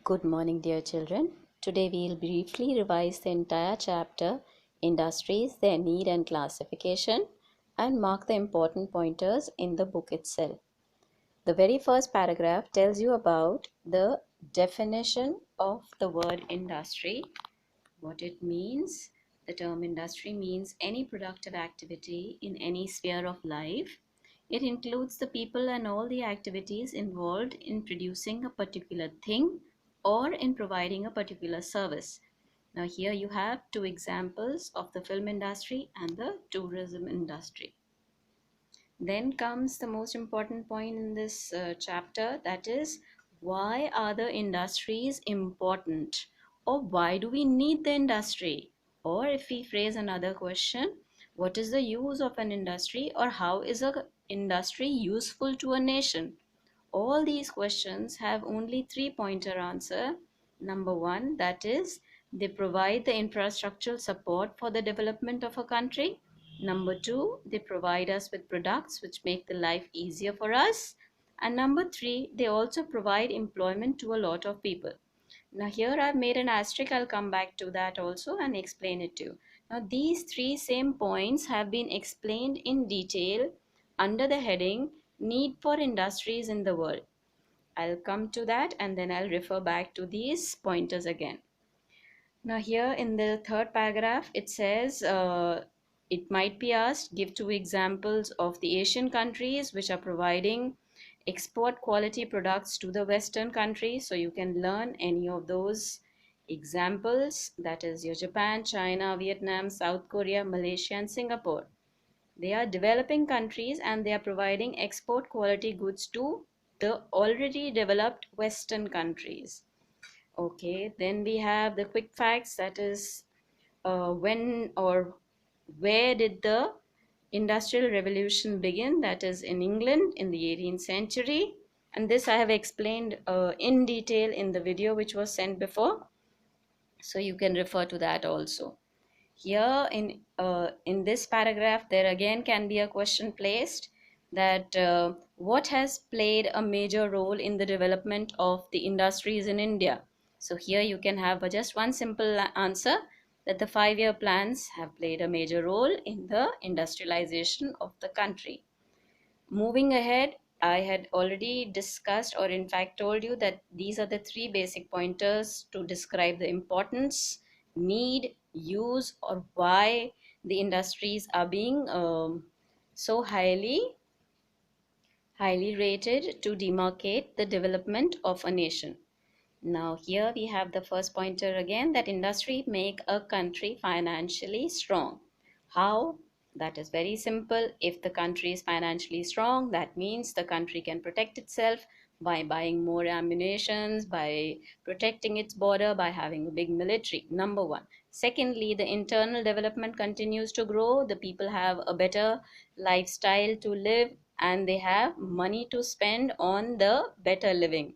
Good morning, dear children. Today we'll briefly revise the entire chapter Industries, their need and classification, and mark the important pointers in the book itself. The very first paragraph tells you about the definition of the word industry, what it means. The term industry means any productive activity in any sphere of life. It includes the people and all the activities involved in producing a particular thing or in providing a particular service. Now, here you have two examples of the film industry and the tourism industry. Then comes the most important point in this chapter, that is, why are the industries important, or why do we need the industry? Or if we phrase another question, what is the use of an industry, or how is an industry useful to a nation? All these questions have only three-pointer answer. Number one, that is, they provide the infrastructural support for the development of a country. Number two, they provide us with products which make the life easier for us. And number three, they also provide employment to a lot of people. Now here I've made an asterisk. I'll come back to that also and explain it to you. Now these three same points have been explained in detail under the heading Need for Industries in the World. I'll come to that and then I'll refer back to these pointers again. Now here in the third paragraph, it says, it might be asked, give two examples of the Asian countries which are providing export quality products to the Western countries. So you can learn any of those examples, that is your Japan, China, Vietnam, South Korea, Malaysia and Singapore. They are developing countries and they are providing export quality goods to the already developed Western countries. Okay, then we have the quick facts, that is, when or where did the Industrial Revolution begin? That is in England in the 18th century. And this I have explained in detail in the video which was sent before. So you can refer to that also. Here in this paragraph, there again can be a question placed that what has played a major role in the development of the industries in India? So here you can have just one simple answer, that the 5-year plans have played a major role in the industrialization of the country. Moving ahead, I had already discussed, or in fact told you, that these are the three basic pointers to describe the importance, need, use, or why the industries are being so highly rated to demarcate the development of a nation. Now here we have the first pointer again, that industry make a country financially strong. How? That is very simple. If the country is financially strong, that means the country can protect itself by buying more ammunitions, by protecting its border, by having a big military. Number one. Secondly, the internal development continues to grow. The people have a better lifestyle to live and they have money to spend on the better living.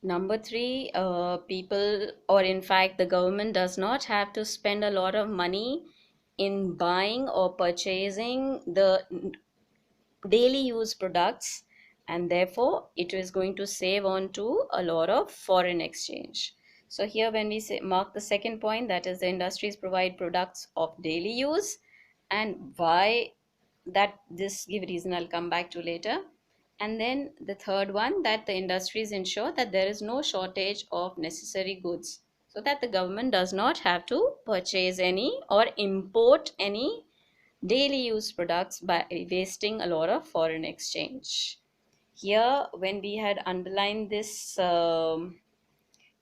Number three, people, or in fact, the government does not have to spend a lot of money in buying or purchasing the daily use products, and therefore it is going to save on to a lot of foreign exchange. So here when we say, mark the second point, that is the industries provide products of daily use, and why that this give reason I'll come back to later. And then the third one, that the industries ensure that there is no shortage of necessary goods, so that the government does not have to purchase any or import any daily use products by wasting a lot of foreign exchange. Here, when we had underlined this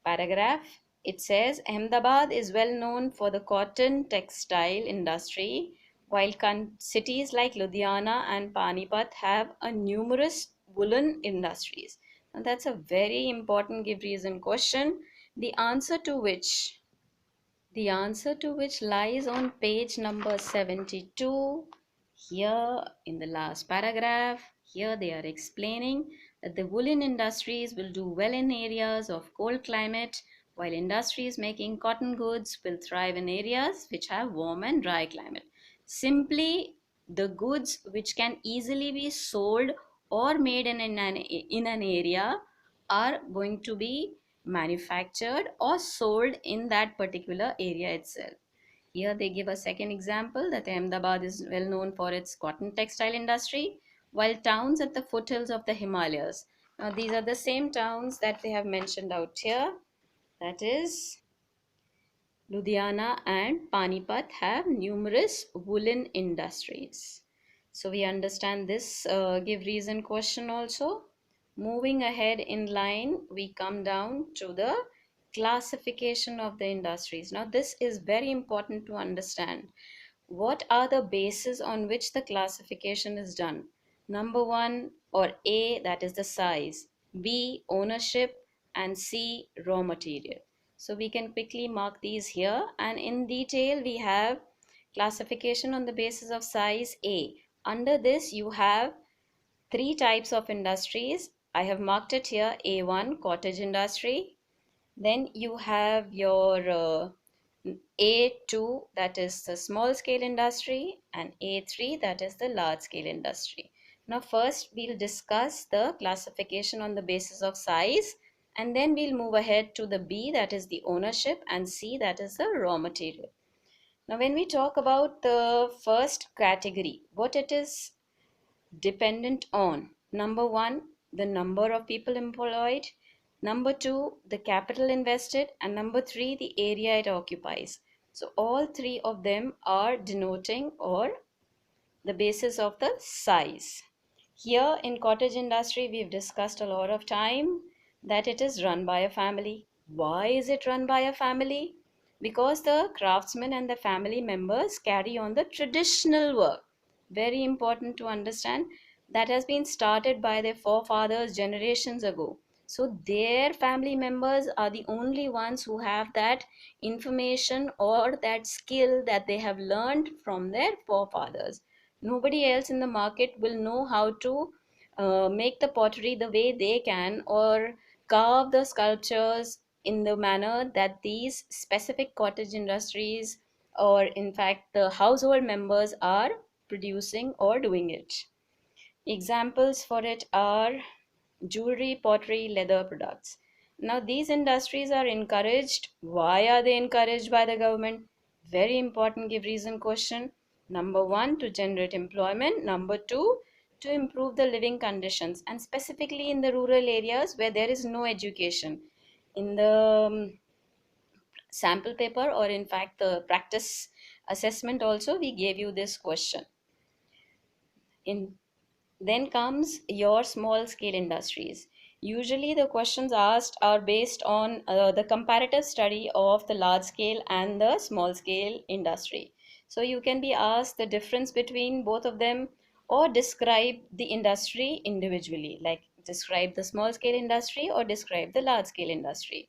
paragraph, it says Ahmedabad is well known for the cotton textile industry, while cities like Ludhiana and Panipat have a numerous woolen industries. And that's a very important give reason question, the answer to which lies on page number 72. Here in the last paragraph, here they are explaining that the woolen industries will do well in areas of cold climate, while industries making cotton goods will thrive in areas which have warm and dry climate. Simply, the goods which can easily be sold or made in an area are going to be manufactured or sold in that particular area itself. Here they give a second example that Ahmedabad is well known for its cotton textile industry, while towns at the foothills of the Himalayas. Now, these are the same towns that they have mentioned out here. That is, Ludhiana and Panipat have numerous woolen industries. So we understand this give reason question also. Moving ahead in line, we come down to the classification of the industries. Now this is very important to understand. What are the bases on which the classification is done? Number one, or A, that is the size, B, ownership, and C, raw material. So we can quickly mark these here, and in detail we have classification on the basis of size A. Under this you have three types of industries. I have marked it here: A1, cottage industry. Then you have your A2, that is the small scale industry, and A3, that is the large scale industry. Now first we'll discuss the classification on the basis of size, and then we'll move ahead to the B, that is the ownership, and C, that is the raw material. Now when we talk about the first category, what it is dependent on: number one, the number of people employed; number two, the capital invested; and number three, the area it occupies. So all three of them are denoting or the basis of the size. Here in cottage industry, we've discussed a lot of time that it is run by a family. Why is it run by a family? Because the craftsmen and the family members carry on the traditional work. Very important to understand, that has been started by their forefathers generations ago. So their family members are the only ones who have that information or that skill that they have learned from their forefathers. Nobody else in the market will know how to make the pottery the way they can, or carve the sculptures in the manner that these specific cottage industries, or in fact the household members, are producing or doing it. Examples for it are jewelry, pottery, leather products. Now, these industries are encouraged. Why are they encouraged by the government? Very important give reason question. Number one, to generate employment. Number two, to improve the living conditions, and specifically in the rural areas where there is no education. In the sample paper, or in fact the practice assessment also, we gave you this question. In Then comes your small scale industries. Usually the questions asked are based on the comparative study of the large scale and the small scale industry. So you can be asked the difference between both of them, or describe the industry individually, like describe the small scale industry or describe the large scale industry.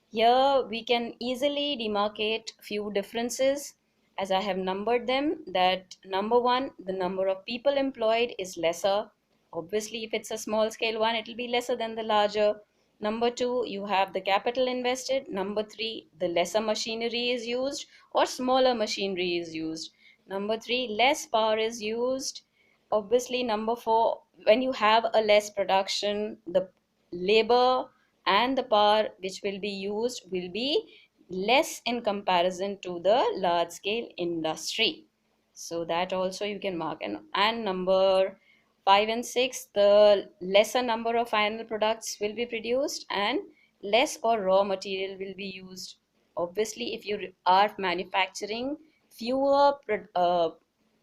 Here we can easily demarcate few differences as I have numbered them. That number one, the number of people employed is lesser. Obviously, if it's a small scale one, it will be lesser than the larger. Number two, you have the capital invested. Number three, the lesser machinery is used or smaller machinery is used. Number three, less power is used. Obviously, number four, when you have a less production, the labor and the power which will be used will be less in comparison to the large scale industry. So that also you can mark. And number 5 and 6, the lesser number of final products will be produced and less or raw material will be used. Obviously, if you are manufacturing fewer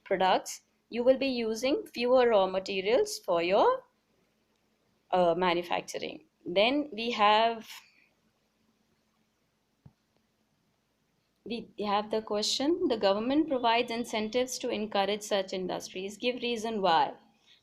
products, you will be using fewer raw materials for your manufacturing. Then we have the question: the government provides incentives to encourage such industries. Give reason why.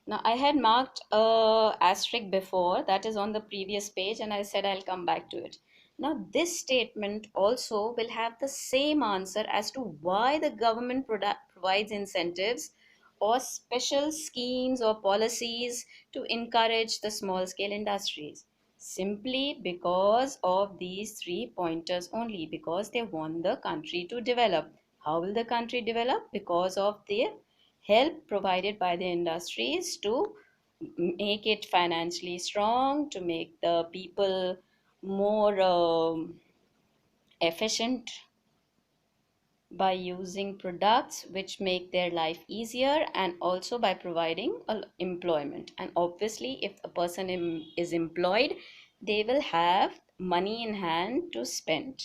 Now I had marked a asterisk before, that is on the previous page, and I said I'll come back to it. Now this statement also will have the same answer as to why the government provides incentives or special schemes or policies to encourage the small scale industries. Simply because of these three pointers only, because they want the country to develop. How will the country develop? Because of the help provided by the industries to make it financially strong, to make the people more efficient by using products which make their life easier, and also by providing employment. And obviously, if a person is employed, they will have money in hand to spend.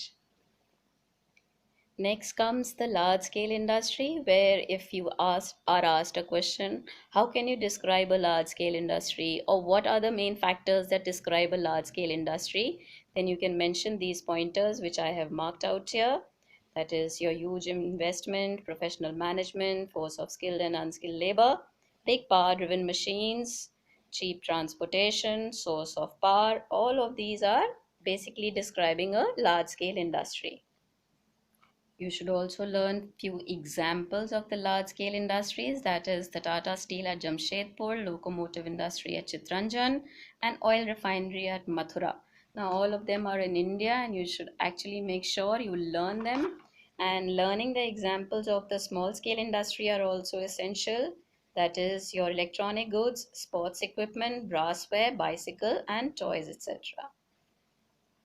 Next comes the large scale industry, where if you are asked a question, how can you describe a large scale industry, or what are the main factors that describe a large scale industry, then you can mention these pointers which I have marked out here. That is your huge investment, professional management, force of skilled and unskilled labor, big power driven machines, cheap transportation, source of power. All of these are basically describing a large scale industry. You should also learn few examples of the large scale industries, that is the Tata Steel at Jamshedpur, locomotive industry at Chitranjan, and oil refinery at Mathura. Now all of them are in India, and you should actually make sure you learn them. And learning the examples of the small scale industry are also essential. That is your electronic goods, sports equipment, brassware, bicycle and toys, etc.